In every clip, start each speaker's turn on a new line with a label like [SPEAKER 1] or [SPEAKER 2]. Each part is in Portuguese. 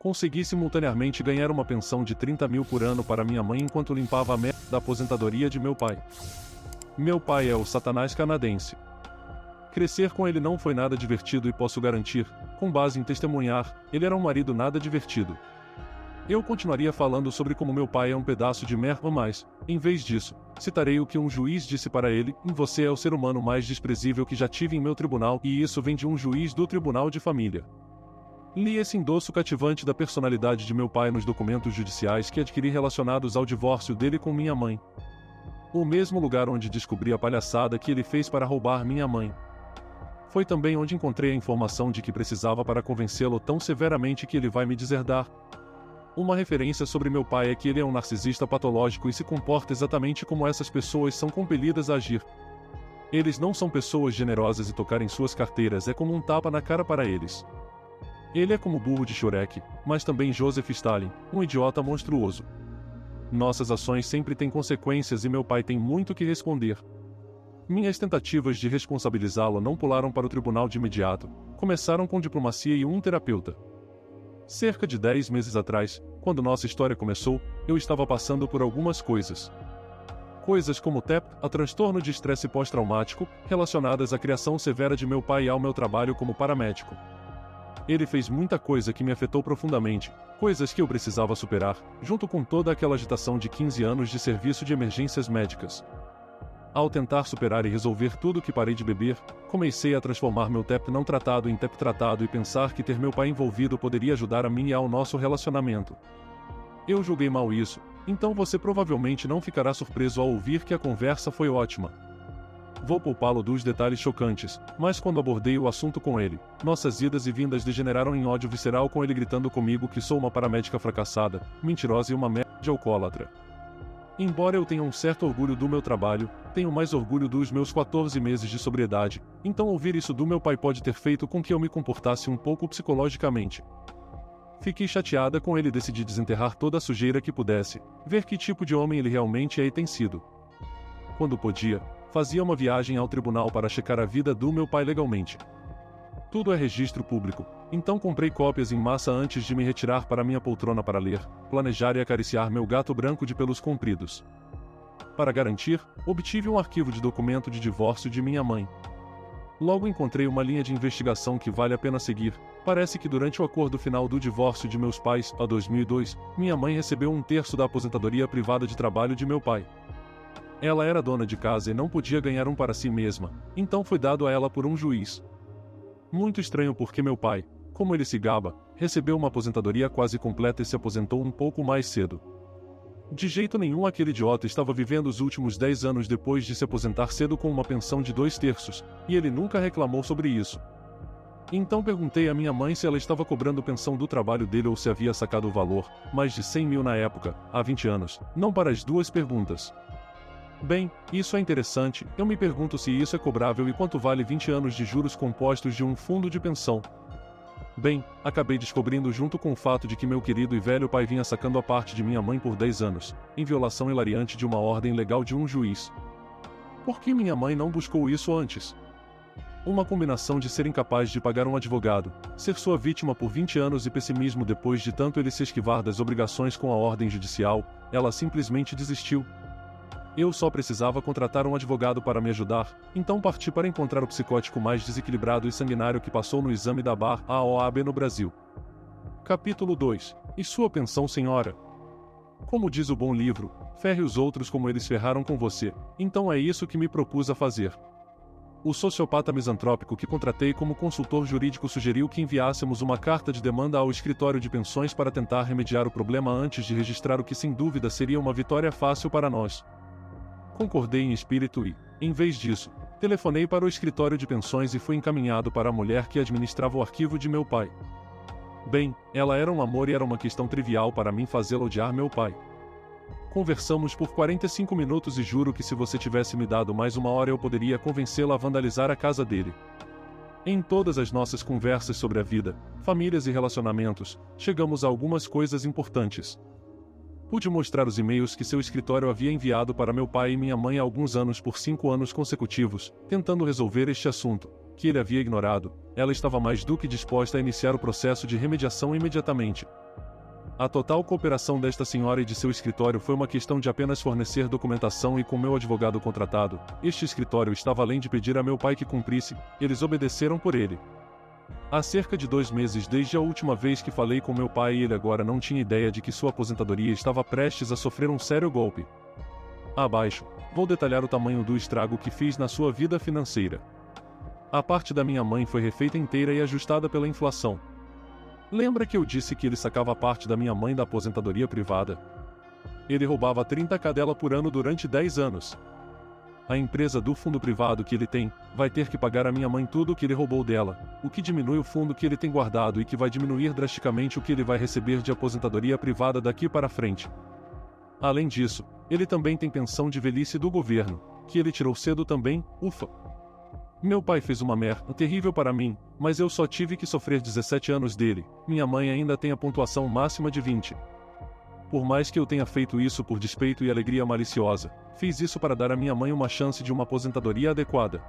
[SPEAKER 1] Consegui simultaneamente ganhar uma pensão de 30 mil por ano para minha mãe enquanto limpava a merda da aposentadoria de meu pai. Meu pai é o Satanás canadense. Crescer com ele não foi nada divertido e posso garantir, com base em testemunhar, ele era um marido nada divertido. Eu continuaria falando sobre como meu pai é um pedaço de merda, mas, em vez disso, citarei o que um juiz disse para ele: "Você é o ser humano mais desprezível que já tive em meu tribunal", e isso vem de um juiz do tribunal de família. Li esse endosso cativante da personalidade de meu pai nos documentos judiciais que adquiri relacionados ao divórcio dele com minha mãe. O mesmo lugar onde descobri a palhaçada que ele fez para roubar minha mãe. Foi também onde encontrei a informação de que precisava para convencê-lo tão severamente que ele vai me deserdar. Uma referência sobre meu pai é que ele é um narcisista patológico e se comporta exatamente como essas pessoas são compelidas a agir. Eles não são pessoas generosas e tocar em suas carteiras é como um tapa na cara para eles. Ele é como o burro de Shrek, mas também Joseph Stalin, um idiota monstruoso. Nossas ações sempre têm consequências e meu pai tem muito que responder. Minhas tentativas de responsabilizá-lo não pularam para o tribunal de imediato, começaram com diplomacia e um terapeuta. Cerca de 10 meses atrás, quando nossa história começou, eu estava passando por algumas coisas. Coisas como TEP, a transtorno de estresse pós-traumático, relacionadas à criação severa de meu pai e ao meu trabalho como paramédico. Ele fez muita coisa que me afetou profundamente, coisas que eu precisava superar, junto com toda aquela agitação de 15 anos de serviço de emergências médicas. Ao tentar superar e resolver tudo que parei de beber, comecei a transformar meu TEP não tratado em TEP tratado e pensar que ter meu pai envolvido poderia ajudar a mim e ao nosso relacionamento. Eu julguei mal isso, então você provavelmente não ficará surpreso ao ouvir que a conversa foi ótima. Vou poupá-lo dos detalhes chocantes, mas quando abordei o assunto com ele, nossas idas e vindas degeneraram em ódio visceral com ele gritando comigo que sou uma paramédica fracassada, mentirosa e uma merda de alcoólatra. Embora eu tenha um certo orgulho do meu trabalho, tenho mais orgulho dos meus 14 meses de sobriedade, então ouvir isso do meu pai pode ter feito com que eu me comportasse um pouco psicologicamente. Fiquei chateada com ele e decidi desenterrar toda a sujeira que pudesse, ver que tipo de homem ele realmente é e tem sido. Quando podia, fazia uma viagem ao tribunal para checar a vida do meu pai legalmente. Tudo é registro público, então comprei cópias em massa antes de me retirar para minha poltrona para ler, planejar e acariciar meu gato branco de pelos compridos. Para garantir, obtive um arquivo de documento de divórcio de minha mãe. Logo encontrei uma linha de investigação que vale a pena seguir. Parece que durante o acordo final do divórcio de meus pais, a 2002, minha mãe recebeu 1/3 da aposentadoria privada de trabalho de meu pai. Ela era dona de casa e não podia ganhar um para si mesma, então foi dado a ela por um juiz. Muito estranho porque meu pai, como ele se gaba, recebeu uma aposentadoria quase completa e se aposentou um pouco mais cedo. De jeito nenhum aquele idiota estava vivendo os últimos 10 anos depois de se aposentar cedo com uma pensão de 2/3, e ele nunca reclamou sobre isso. Então perguntei à minha mãe se ela estava cobrando pensão do trabalho dele ou se havia sacado o valor, mais de 100 mil na época, há 20 anos, não para as duas perguntas. Bem, isso é interessante, eu me pergunto se isso é cobrável e quanto vale 20 anos de juros compostos de um fundo de pensão. Bem, acabei descobrindo junto com o fato de que meu querido e velho pai vinha sacando a parte de minha mãe por 10 anos, em violação hilariante de uma ordem legal de um juiz. Por que minha mãe não buscou isso antes? Uma combinação de ser incapaz de pagar um advogado, ser sua vítima por 20 anos e pessimismo depois de tanto ele se esquivar das obrigações com a ordem judicial, ela simplesmente desistiu. Eu só precisava contratar um advogado para me ajudar, então parti para encontrar o psicótico mais desequilibrado e sanguinário que passou no exame da Bar a OAB no Brasil. Capítulo 2. E sua pensão, senhora? Como diz o bom livro, ferre os outros como eles ferraram com você, então é isso que me propus a fazer. O sociopata misantrópico que contratei como consultor jurídico sugeriu que enviássemos uma carta de demanda ao escritório de pensões para tentar remediar o problema antes de registrar o que sem dúvida seria uma vitória fácil para nós. Concordei em espírito e, em vez disso, telefonei para o escritório de pensões e fui encaminhado para a mulher que administrava o arquivo de meu pai. Bem, ela era um amor e era uma questão trivial para mim fazê-la odiar meu pai. Conversamos por 45 minutos e juro que se você tivesse me dado mais uma hora eu poderia convencê-la a vandalizar a casa dele. Em todas as nossas conversas sobre a vida, famílias e relacionamentos, chegamos a algumas coisas importantes. Pude mostrar os e-mails que seu escritório havia enviado para meu pai e minha mãe há alguns anos por 5 anos consecutivos, tentando resolver este assunto, que ele havia ignorado. Ela estava mais do que disposta a iniciar o processo de remediação imediatamente. A total cooperação desta senhora e de seu escritório foi uma questão de apenas fornecer documentação e com meu advogado contratado, este escritório estava além de pedir a meu pai que cumprisse, eles obedeceram por ele. Há cerca de 2 meses desde a última vez que falei com meu pai e ele agora não tinha ideia de que sua aposentadoria estava prestes a sofrer um sério golpe. Abaixo, vou detalhar o tamanho do estrago que fiz na sua vida financeira. A parte da minha mãe foi refeita inteira e ajustada pela inflação. Lembra que eu disse que ele sacava parte da minha mãe da aposentadoria privada? Ele roubava 30k dela por ano durante 10 anos. A empresa do fundo privado que ele tem, vai ter que pagar a minha mãe tudo o que ele roubou dela, o que diminui o fundo que ele tem guardado e que vai diminuir drasticamente o que ele vai receber de aposentadoria privada daqui para frente. Além disso, ele também tem pensão de velhice do governo, que ele tirou cedo também, ufa. Meu pai fez uma merda terrível para mim, mas eu só tive que sofrer 17 anos dele, minha mãe ainda tem a pontuação máxima de 20. Por mais que eu tenha feito isso por despeito e alegria maliciosa, fiz isso para dar à minha mãe uma chance de uma aposentadoria adequada.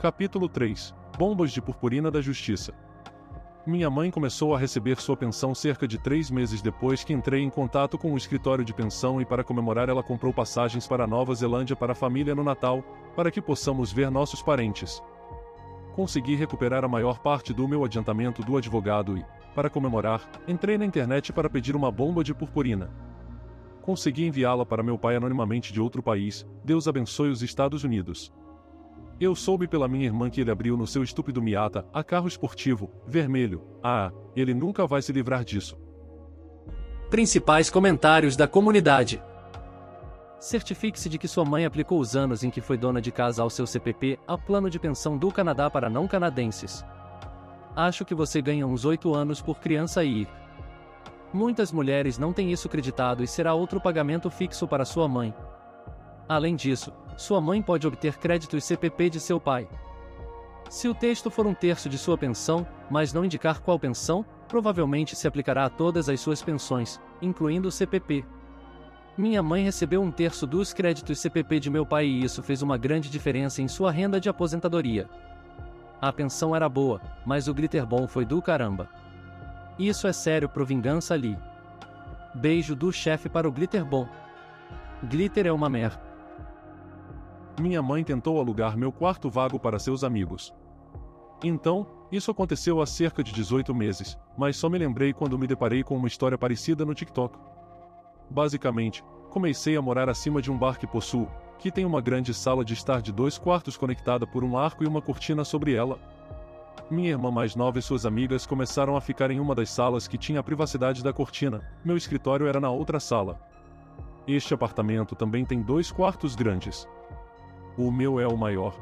[SPEAKER 1] Capítulo 3 – Bombas de purpurina da Justiça. Minha mãe começou a receber sua pensão cerca de 3 meses depois que entrei em contato com o escritório de pensão e para comemorar ela comprou passagens para a Nova Zelândia para a família no Natal, para que possamos ver nossos parentes. Consegui recuperar a maior parte do meu adiantamento do advogado e, para comemorar, entrei na internet para pedir uma bomba de purpurina. Consegui enviá-la para meu pai anonimamente de outro país, Deus abençoe os Estados Unidos. Eu soube pela minha irmã que ele abriu no seu estúpido Miata, a carro esportivo, vermelho. Ele nunca vai se livrar disso.
[SPEAKER 2] Principais comentários da comunidade. Certifique-se de que sua mãe aplicou os anos em que foi dona de casa ao seu CPP, ao plano de pensão do Canadá para não canadenses. Acho que você ganha uns 8 anos por criança e... Muitas mulheres não têm isso creditado e será outro pagamento fixo para sua mãe. Além disso, sua mãe pode obter créditos CPP de seu pai. Se o texto for 1/3 de sua pensão, mas não indicar qual pensão, provavelmente se aplicará a todas as suas pensões, incluindo o CPP. Minha mãe recebeu 1/3 dos créditos CPP de meu pai e isso fez uma grande diferença em sua renda de aposentadoria. A pensão era boa, mas o glitter bom foi do caramba. Isso é sério pro Vingança Lee. Beijo do chefe para o glitter bom. Glitter é uma merda.
[SPEAKER 1] Minha mãe tentou alugar meu quarto vago para seus amigos. Então, isso aconteceu há cerca de 18 meses, mas só me lembrei quando me deparei com uma história parecida no TikTok. Basicamente, comecei a morar acima de um bar que possuo, que tem uma grande sala de estar de 2 quartos conectada por um arco e uma cortina sobre ela. Minha irmã mais nova e suas amigas começaram a ficar em uma das salas que tinha a privacidade da cortina, meu escritório era na outra sala. Este apartamento também tem 2 quartos grandes. O meu é o maior.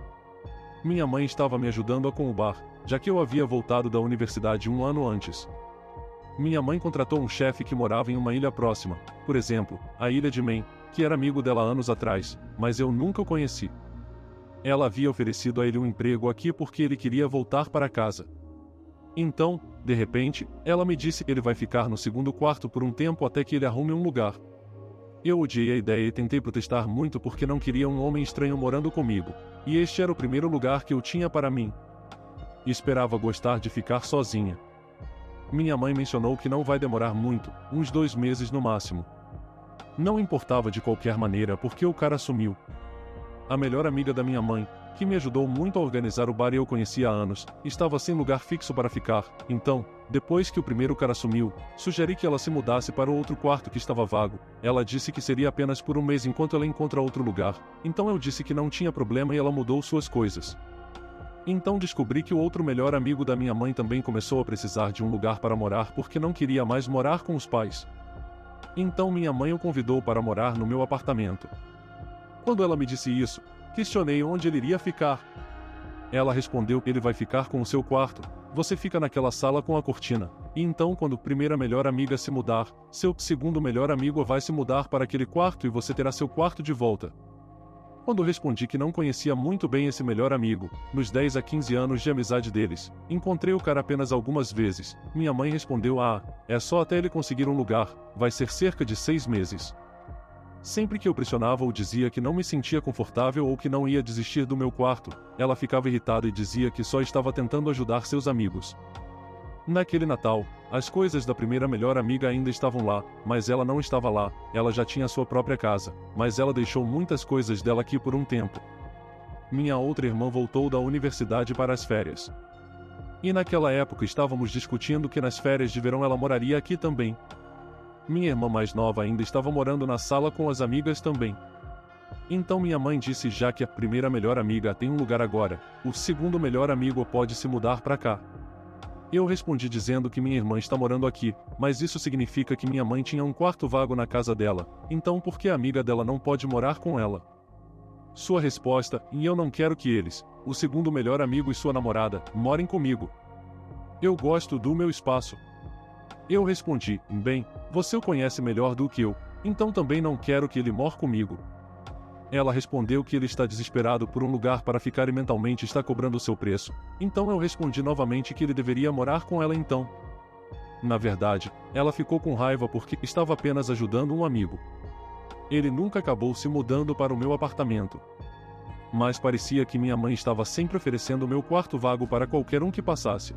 [SPEAKER 1] Minha mãe estava me ajudando com o bar, já que eu havia voltado da universidade 1 ano antes. Minha mãe contratou um chefe que morava em uma ilha próxima, por exemplo, a ilha de Man, que era amigo dela anos atrás, mas eu nunca o conheci. Ela havia oferecido a ele um emprego aqui porque ele queria voltar para casa. Então, de repente, ela me disse que ele vai ficar no segundo quarto por um tempo até que ele arrume um lugar. Eu odiei a ideia e tentei protestar muito porque não queria um homem estranho morando comigo, e este era o primeiro lugar que eu tinha para mim. Esperava gostar de ficar sozinha. Minha mãe mencionou que não vai demorar muito, uns 2 meses no máximo. Não importava de qualquer maneira porque o cara sumiu. A melhor amiga da minha mãe, que me ajudou muito a organizar o bar e eu conhecia há anos, estava sem lugar fixo para ficar, então, depois que o primeiro cara sumiu, sugeri que ela se mudasse para o outro quarto que estava vago. Ela disse que seria apenas por um mês enquanto ela encontra outro lugar, então eu disse que não tinha problema e ela mudou suas coisas. Então descobri que o outro melhor amigo da minha mãe também começou a precisar de um lugar para morar porque não queria mais morar com os pais. Então minha mãe o convidou para morar no meu apartamento. Quando ela me disse isso, questionei onde ele iria ficar. Ela respondeu que ele vai ficar com o seu quarto, você fica naquela sala com a cortina, e então quando primeira melhor amiga se mudar, seu segundo melhor amigo vai se mudar para aquele quarto e você terá seu quarto de volta. Quando respondi que não conhecia muito bem esse melhor amigo, nos 10 a 15 anos de amizade deles, encontrei o cara apenas algumas vezes, minha mãe respondeu é só até ele conseguir um lugar, vai ser cerca de 6 meses. Sempre que eu pressionava ou dizia que não me sentia confortável ou que não ia desistir do meu quarto, ela ficava irritada e dizia que só estava tentando ajudar seus amigos. Naquele Natal, As coisas da primeira melhor amiga ainda estavam lá, mas ela não estava lá, ela já tinha sua própria casa, mas ela deixou muitas coisas dela aqui por um tempo. Minha outra irmã voltou da universidade para as férias. E naquela época estávamos discutindo que nas férias de verão ela moraria aqui também. Minha irmã mais nova ainda estava morando na sala com as amigas também. Então minha mãe disse, já que a primeira melhor amiga tem um lugar agora, o segundo melhor amigo pode se mudar para cá. Eu respondi dizendo que minha irmã está morando aqui, mas isso significa que minha mãe tinha um quarto vago na casa dela, então por que a amiga dela não pode morar com ela? Sua resposta, e eu não quero que eles, o segundo melhor amigo e sua namorada, morem comigo. Eu gosto do meu espaço. Eu respondi, bem, você o conhece melhor do que eu, então também não quero que ele more comigo. Ela respondeu que ele está desesperado por um lugar para ficar e mentalmente está cobrando o seu preço. Então eu respondi novamente que ele deveria morar com ela então. Na verdade, ela ficou com raiva porque estava apenas ajudando um amigo. Ele nunca acabou se mudando para o meu apartamento. Mas parecia que minha mãe estava sempre oferecendo o meu quarto vago para qualquer um que passasse.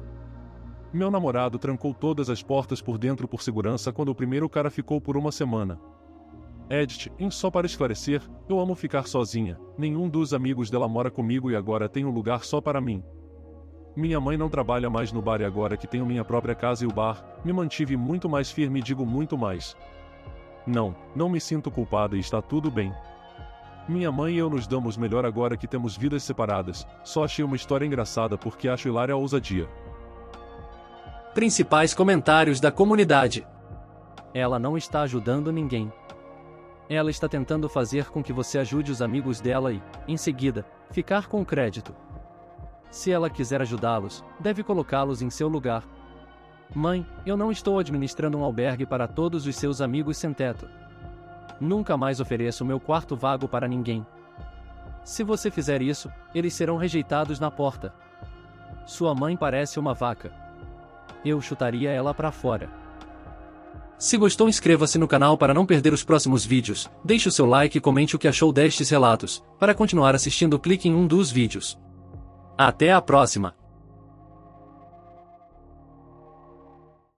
[SPEAKER 1] Meu namorado trancou todas as portas por dentro por segurança quando o primeiro cara ficou por uma semana. Edith, só para esclarecer, eu amo ficar sozinha, nenhum dos amigos dela mora comigo e agora tem um lugar só para mim. Minha mãe não trabalha mais no bar e agora que tenho minha própria casa e o bar, me mantive muito mais firme e digo muito mais. Não me sinto culpada e está tudo bem. Minha mãe e eu nos damos melhor agora que temos vidas separadas, só achei uma história engraçada porque acho hilária a ousadia.
[SPEAKER 2] Principais comentários da comunidade. Ela não está ajudando ninguém. Ela está tentando fazer com que você ajude os amigos dela e, em seguida, ficar com o crédito. Se ela quiser ajudá-los, deve colocá-los em seu lugar. Mãe, eu não estou administrando um albergue para todos os seus amigos sem teto. Nunca mais ofereço meu quarto vago para ninguém. Se você fizer isso, eles serão rejeitados na porta. Sua mãe parece uma vaca. Eu chutaria ela para fora. Se gostou, inscreva-se no canal para não perder os próximos vídeos, deixe o seu like e comente o que achou destes relatos. Para continuar assistindo, clique em um dos vídeos. Até a próxima!